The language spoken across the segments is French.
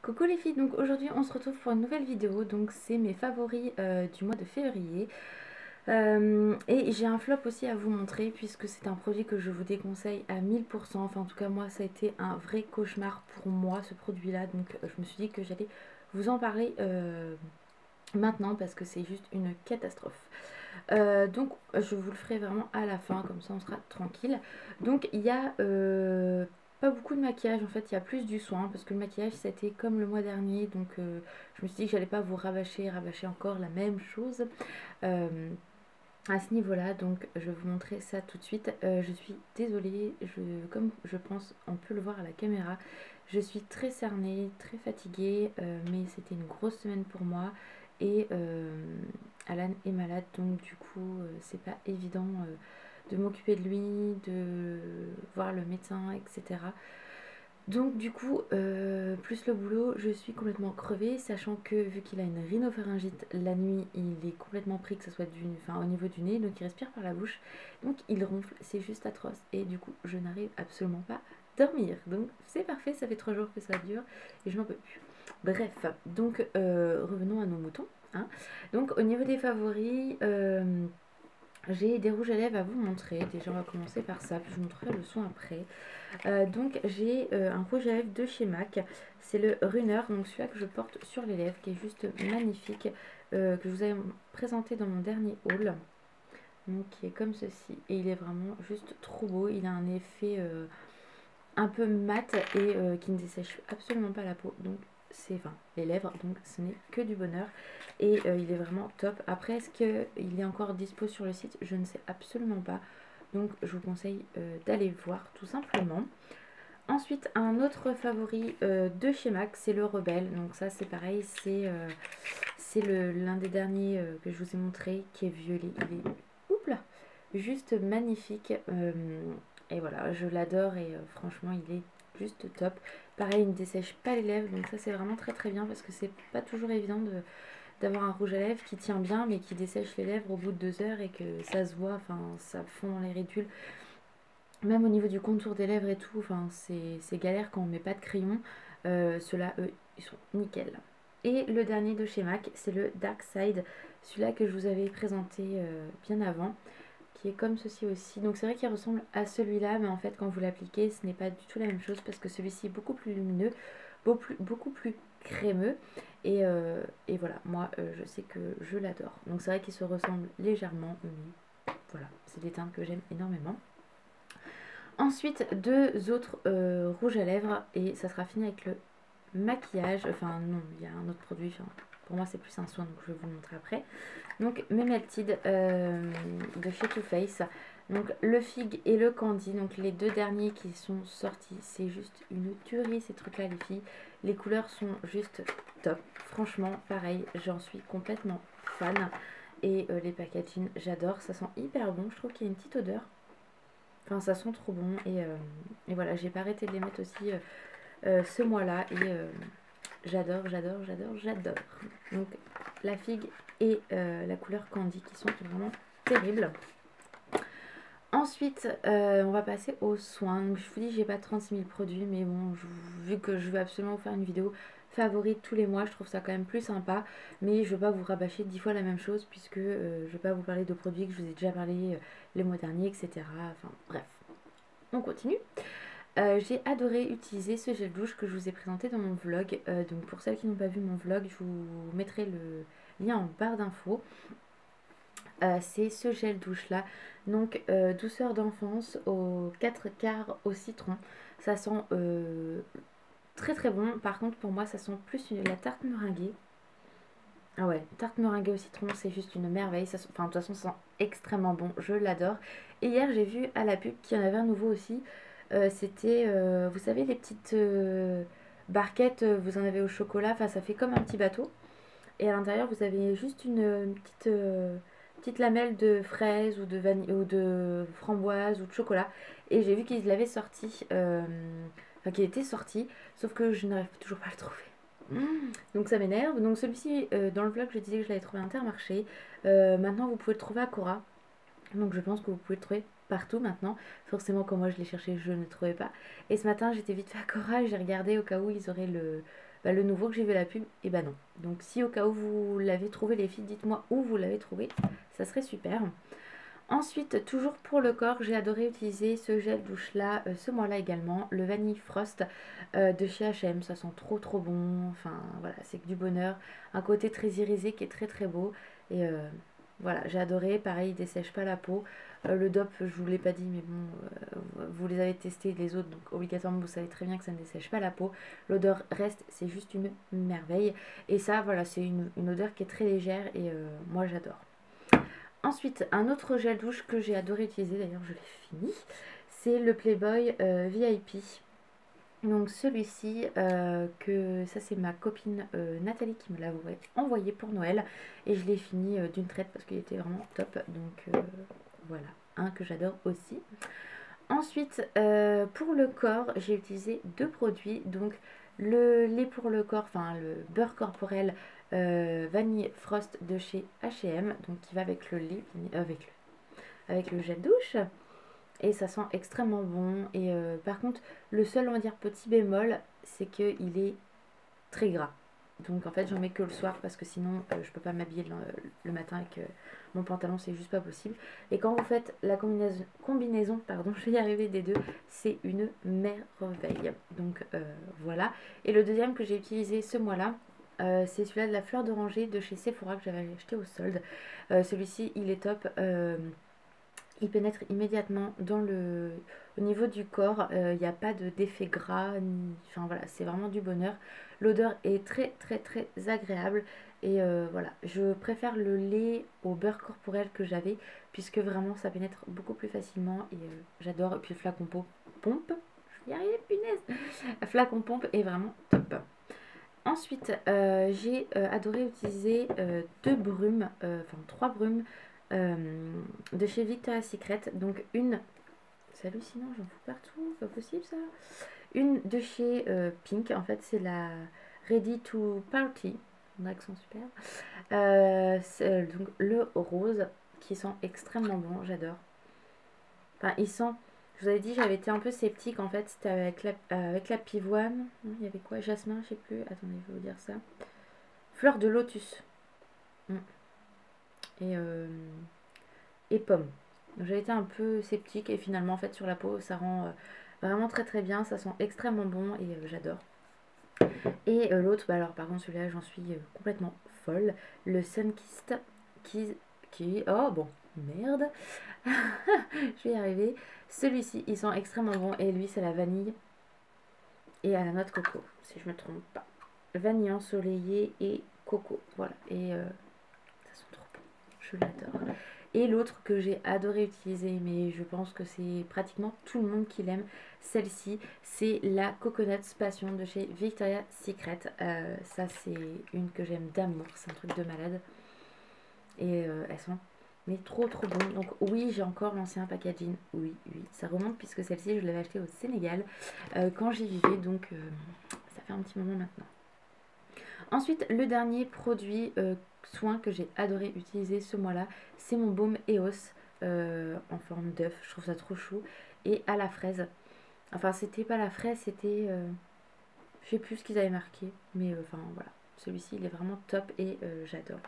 Coucou les filles, donc aujourd'hui on se retrouve pour une nouvelle vidéo, donc c'est mes favoris du mois de février. Et j'ai un flop aussi à vous montrer puisque c'est un produit que je vous déconseille à 1000%, enfin en tout cas moi ça a été un vrai cauchemar pour moi ce produit là, donc je me suis dit que j'allais vous en parler maintenant parce que c'est juste une catastrophe. Donc je vous le ferai vraiment à la fin, comme ça on sera tranquille. Donc il y a pas beaucoup de maquillage, en fait il y a plus du soin parce que le maquillage c'était comme le mois dernier, donc je me suis dit que j'allais pas vous rabâcher encore la même chose euh, à ce niveau là. Donc je vais vous montrer ça tout de suite. Je suis désolée, comme je pense on peut le voir à la caméra, je suis très cernée, très fatiguée, mais c'était une grosse semaine pour moi. Et Alan est malade, donc du coup c'est pas évident de m'occuper de lui, de voir le médecin, etc. Donc du coup, plus le boulot, je suis complètement crevée, sachant que vu qu'il a une rhinopharyngite, la nuit, il est complètement pris, que ce soit au niveau du nez, donc il respire par la bouche, donc il ronfle, c'est juste atroce. Et du coup, je n'arrive absolument pas à dormir. Donc c'est parfait, ça fait 3 jours que ça dure et je n'en peux plus. Bref, donc revenons à nos moutons, hein. Donc au niveau des favoris, j'ai des rouges à lèvres à vous montrer. Déjà on va commencer par ça, puis je vous montrerai le soin après. Donc j'ai un rouge à lèvres de chez MAC, c'est le Runner, donc celui-là que je porte sur les lèvres, qui est juste magnifique, que je vous avais présenté dans mon dernier haul, donc qui est comme ceci, et il est vraiment juste trop beau. Il a un effet un peu mat et qui ne dessèche absolument pas la peau, donc c'est les lèvres, donc ce n'est que du bonheur. Et il est vraiment top. Après, est-ce qu'il est encore dispo sur le site? Je ne sais absolument pas, donc je vous conseille d'aller voir tout simplement. Ensuite, un autre favori de chez MAC, c'est le Rebelle. Donc ça, c'est pareil, c'est l'un des derniers que je vous ai montré, qui est violet. Il est oups là, juste magnifique. Et voilà, je l'adore et franchement, il est juste top. Pareil, il ne dessèche pas les lèvres, donc ça, c'est vraiment très très bien parce que c'est pas toujours évident d'avoir un rouge à lèvres qui tient bien, mais qui dessèche les lèvres au bout de 2 heures et que ça se voit, enfin, ça fond dans les ridules. Même au niveau du contour des lèvres et tout, enfin, c'est galère quand on met pas de crayon. Ceux-là, eux, ils sont nickel. Et le dernier de chez MAC, c'est le Dark Side, celui-là que je vous avais présenté bien avant, qui est comme ceci aussi. Donc c'est vrai qu'il ressemble à celui-là, mais en fait quand vous l'appliquez, ce n'est pas du tout la même chose parce que celui-ci est beaucoup plus lumineux, beaucoup plus crémeux. Et voilà, moi je sais que je l'adore. Donc c'est vrai qu'il se ressemble légèrement, mais voilà, c'est des teintes que j'aime énormément. Ensuite, deux autres rouges à lèvres et ça sera fini avec le maquillage. Enfin non, il y a un autre produit. Enfin, pour moi c'est plus un soin, donc je vais vous le montrer après. Donc mes Melted de chez Too Faced. Donc le Fig et le Candy, donc les deux derniers qui sont sortis. C'est juste une tuerie ces trucs là les filles. Les couleurs sont juste top. Franchement pareil, j'en suis complètement fan. Et les packaging, j'adore, ça sent hyper bon. Je trouve qu'il y a une petite odeur. Enfin, ça sent trop bon. Et voilà, j'ai pas arrêté de les mettre aussi ce mois-là. Et j'adore, j'adore, j'adore, j'adore. Donc, la figue et la couleur candy qui sont vraiment terribles. Ensuite, on va passer aux soins. Donc, je vous dis, j'ai pas 36 000 produits, mais bon, vu que je veux absolument faire une vidéo favorite tous les mois, je trouve ça quand même plus sympa. Mais je veux pas vous rabâcher 10 fois la même chose, puisque je vais pas vous parler de produits que je vous ai déjà parlé les mois derniers, etc. Enfin, bref, on continue. J'ai adoré utiliser ce gel douche que je vous ai présenté dans mon vlog. Donc, pour celles qui n'ont pas vu mon vlog, je vous mettrai le lien en barre d'infos. C'est ce gel douche là, donc douceur d'enfance aux 4 quarts au citron. Ça sent très très bon. Par contre pour moi ça sent plus la tarte meringuée. Ah ouais, tarte meringuée au citron, c'est juste une merveille. Enfin de toute façon ça sent extrêmement bon, je l'adore. Et hier j'ai vu à la pub qu'il y en avait un nouveau aussi. C'était vous savez les petites barquettes, vous en avez au chocolat, enfin ça fait comme un petit bateau. Et à l'intérieur vous avez juste une petite lamelle de fraise ou de vanille ou de framboise ou de chocolat. Et j'ai vu qu'ils l'avaient sorti, enfin qu'il était sorti, sauf que je n'arrive toujours pas à le trouver. Donc ça m'énerve. Donc celui-ci, dans le vlog, je disais que je l'avais trouvé à Intermarché. Maintenant, vous pouvez le trouver à Cora. Donc je pense que vous pouvez le trouver partout maintenant. Forcément, quand moi je l'ai cherché, je ne le trouvais pas. Et ce matin, j'étais vite fait à Cora et j'ai regardé au cas où ils auraient Bah, le nouveau que j'ai vu à la pub, et bah non. Donc si au cas où vous l'avez trouvé les filles, dites-moi où vous l'avez trouvé, ça serait super. Ensuite, toujours pour le corps, j'ai adoré utiliser ce gel douche là, ce mois-là également, le Vanille Frost de chez H&M. Ça sent trop trop bon, enfin voilà, c'est que du bonheur. Un côté très irisé qui est très très beau. Et voilà, j'ai adoré, pareil, il dessèche pas la peau. Le DOP, je vous l'ai pas dit, mais bon, vous les avez testés les autres, donc obligatoirement vous savez très bien que ça ne dessèche pas la peau. L'odeur reste, c'est juste une merveille. Et ça, voilà, c'est une odeur qui est très légère et moi j'adore. Ensuite, un autre gel douche que j'ai adoré utiliser, d'ailleurs je l'ai fini, c'est le Playboy VIP. Donc celui-ci, ça c'est ma copine Nathalie qui me l'a envoyé pour Noël. Et je l'ai fini d'une traite parce qu'il était vraiment top. Donc voilà, un que j'adore aussi. Ensuite, pour le corps, j'ai utilisé deux produits. Donc le lait pour le corps, enfin le beurre corporel Vanille Frost de chez H&M. Donc qui va avec le lait, avec le gel douche. Et ça sent extrêmement bon. Et par contre, le seul, on va dire, petit bémol, c'est qu'il est très gras. Donc en fait, j'en mets que le soir parce que sinon, je peux pas m'habiller le matin avec mon pantalon, c'est juste pas possible. Et quand vous faites la combinaison pardon, je vais y arriver des deux, c'est une merveille. Donc voilà. Et le deuxième que j'ai utilisé ce mois-là, c'est celui-là de la fleur d'oranger de chez Sephora que j'avais acheté au solde. Celui-ci, il est top. Il pénètre immédiatement au niveau du corps. Il n'y a pas d'effet gras. Enfin voilà, c'est vraiment du bonheur. L'odeur est très très très agréable. Et voilà, je préfère le lait au beurre corporel que j'avais. Puisque vraiment ça pénètre beaucoup plus facilement. Et j'adore. Et puis le flacon pompe. Je vais y arriver, punaise. Flacon pompe est vraiment top. Ensuite, j'ai adoré utiliser deux brumes, enfin trois brumes de chez Victoria's Secret. Donc une, c'est hallucinant, j'en fous partout, pas possible ça. Une de chez Pink, en fait c'est la Ready to Party, mon accent super. C'est donc le rose qui sent extrêmement bon, j'adore. Enfin, il sent. Je vous avais dit, j'avais été un peu sceptique en fait. C'était avec la pivoine. Il y avait quoi? Jasmin, je sais plus. Attendez, je vais vous dire ça. Fleur de lotus. Et, et pomme. Donc j'avais été un peu sceptique et finalement en fait sur la peau ça rend vraiment très très bien. Ça sent extrêmement bon et j'adore. Et l'autre, bah alors par contre celui-là j'en suis complètement folle. Le Sunkissed oh bon, merde. Je vais y arriver. Celui-ci, il sent extrêmement bon et lui c'est la vanille et à la noix de coco, si je me trompe pas. Vanille ensoleillée et coco, voilà. Et ça sent trop bon, je l'adore. Et l'autre que j'ai adoré utiliser, mais je pense que c'est pratiquement tout le monde qui l'aime, celle-ci, c'est la Coconut Passion de chez Victoria's Secret. Ça c'est une que j'aime d'amour, c'est un truc de malade. Et elles sont mais trop trop bon. Donc oui, j'ai encore l'ancien packaging. Oui, ça remonte puisque celle-ci, je l'avais achetée au Sénégal quand j'y vivais. Donc ça fait un petit moment maintenant. Ensuite, le dernier produit soin que j'ai adoré utiliser ce mois-là, c'est mon baume EOS en forme d'œuf. Je trouve ça trop chou. Et à la fraise. Enfin, c'était pas la fraise, c'était... je sais plus ce qu'ils avaient marqué. Mais enfin, voilà. Celui-ci, il est vraiment top et j'adore.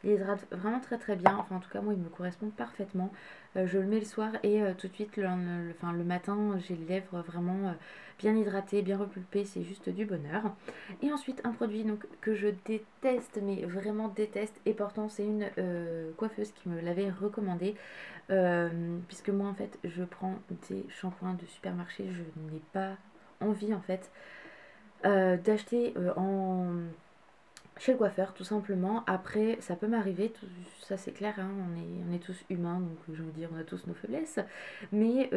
Il hydrate vraiment très très bien. Enfin, en tout cas, moi, il me correspond parfaitement. Je le mets le soir et tout de suite, le matin, j'ai les lèvres vraiment bien hydratées, bien repulpées. C'est juste du bonheur. Et ensuite, un produit donc, que je déteste, mais vraiment déteste. Et pourtant, c'est une coiffeuse qui me l'avait recommandé. Puisque moi, en fait, je prends des shampoings de supermarché. Je n'ai pas envie, en fait, d'acheter chez le coiffeur tout simplement. Après ça peut m'arriver, ça c'est clair, hein, on est tous humains, donc je veux dire on a tous nos faiblesses, mais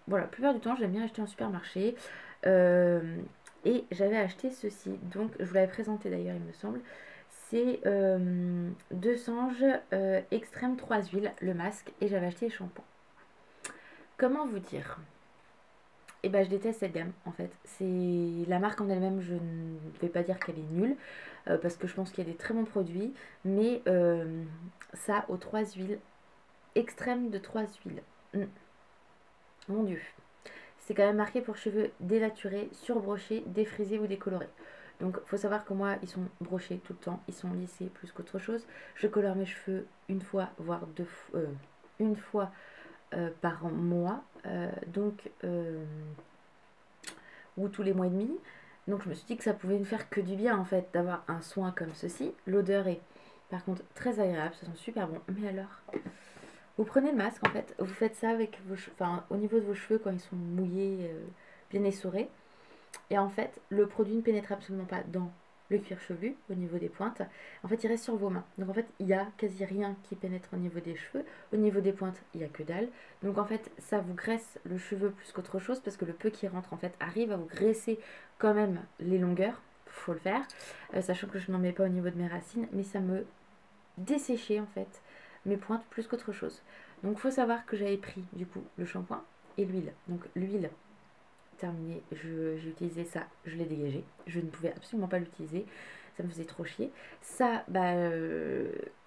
voilà, la plupart du temps j'aime bien acheter en supermarché. Et j'avais acheté ceci, donc je vous l'avais présenté d'ailleurs il me semble, c'est Deux Sanges Extrême 3 huiles, le masque, et j'avais acheté les shampoings. Comment vous dire? Et bah je déteste cette gamme en fait. C'est la marque en elle-même, je ne vais pas dire qu'elle est nulle parce que je pense qu'il y a des très bons produits, mais ça aux 3 huiles, extrême de 3 huiles. Mon dieu, c'est quand même marqué pour cheveux dénaturés, surbrochés, défrisés ou décolorés. Donc il faut savoir que moi ils sont brochés tout le temps, ils sont lissés plus qu'autre chose. Je colore mes cheveux une fois, voire une fois par mois, ou tous les mois et demi. Donc je me suis dit que ça pouvait ne faire que du bien en fait d'avoir un soin comme ceci. L'odeur est par contre très agréable, ça sent super bon. Mais alors, vous prenez le masque en fait, vous faites ça avec vos cheveux, enfin au niveau de vos cheveux quand ils sont mouillés, bien essorés. Et en fait, le produit ne pénètre absolument pas dans le cuir chevelu au niveau des pointes. En fait, il reste sur vos mains. Donc en fait, il n'y a quasi rien qui pénètre au niveau des cheveux. Au niveau des pointes, il n'y a que dalle. Donc en fait, ça vous graisse le cheveu plus qu'autre chose parce que le peu qui rentre en fait arrive à vous graisser quand même les longueurs. Faut le faire. Sachant que je n'en mets pas au niveau de mes racines, mais ça me desséchait en fait mes pointes plus qu'autre chose. Donc il faut savoir que j'avais pris du coup le shampoing et l'huile. Donc l'huile, terminé, j'ai utilisé ça, je l'ai dégagé, je ne pouvais absolument pas l'utiliser, ça me faisait trop chier. Ça,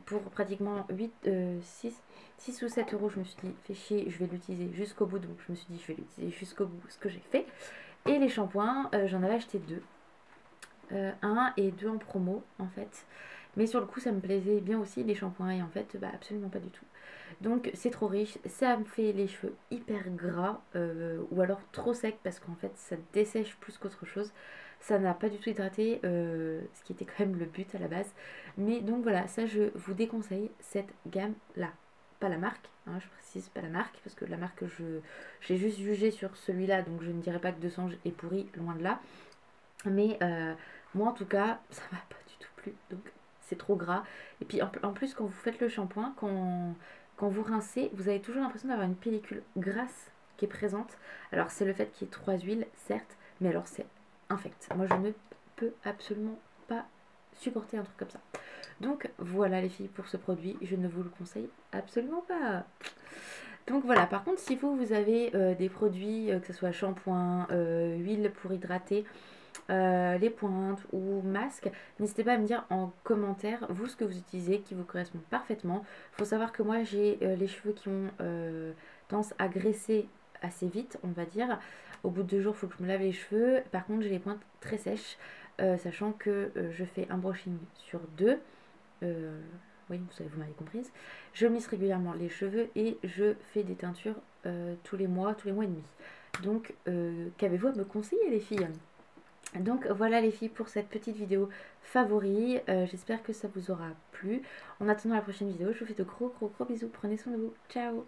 pour pratiquement 6 ou 7 euros, je me suis dit, fais chier, je vais l'utiliser jusqu'au bout, donc je me suis dit, je vais l'utiliser jusqu'au bout, ce que j'ai fait. Et les shampoings, j'en avais acheté 2, un et 2 en promo en fait. Mais sur le coup, ça me plaisait bien aussi les shampoings et en fait, absolument pas du tout. Donc c'est trop riche, ça me fait les cheveux hyper gras ou alors trop secs parce qu'en fait ça dessèche plus qu'autre chose. Ça n'a pas du tout hydraté, ce qui était quand même le but à la base. Mais donc voilà, ça je vous déconseille cette gamme là. Pas la marque, hein, je précise pas la marque parce que la marque j'ai juste jugé sur celui-là donc je ne dirais pas que 200 est pourri, loin de là. Mais moi en tout cas ça m'a pas du tout plu donc c'est trop gras. Et puis en plus quand vous faites le shampoing, quand vous rincez, vous avez toujours l'impression d'avoir une pellicule grasse qui est présente. Alors c'est le fait qu'il y ait 3 huiles, certes, mais alors c'est infect. Moi je ne peux absolument pas supporter un truc comme ça. Donc voilà les filles pour ce produit, je ne vous le conseille absolument pas. Donc voilà, par contre si vous avez des produits, que ce soit shampoing, huile pour hydrater, les pointes ou masques, n'hésitez pas à me dire en commentaire vous ce que vous utilisez qui vous correspond parfaitement. Il faut savoir que moi j'ai les cheveux qui ont tendance à graisser assez vite, on va dire. Au bout de 2 jours, il faut que je me lave les cheveux. Par contre, j'ai les pointes très sèches, sachant que je fais un brushing sur 2. Oui, vous m'avez comprise. Je lisse régulièrement les cheveux et je fais des teintures tous les mois et demi. Donc, qu'avez-vous à me conseiller les filles? Donc voilà les filles pour cette petite vidéo favori, j'espère que ça vous aura plu. En attendant la prochaine vidéo, je vous fais de gros bisous, prenez soin de vous, ciao.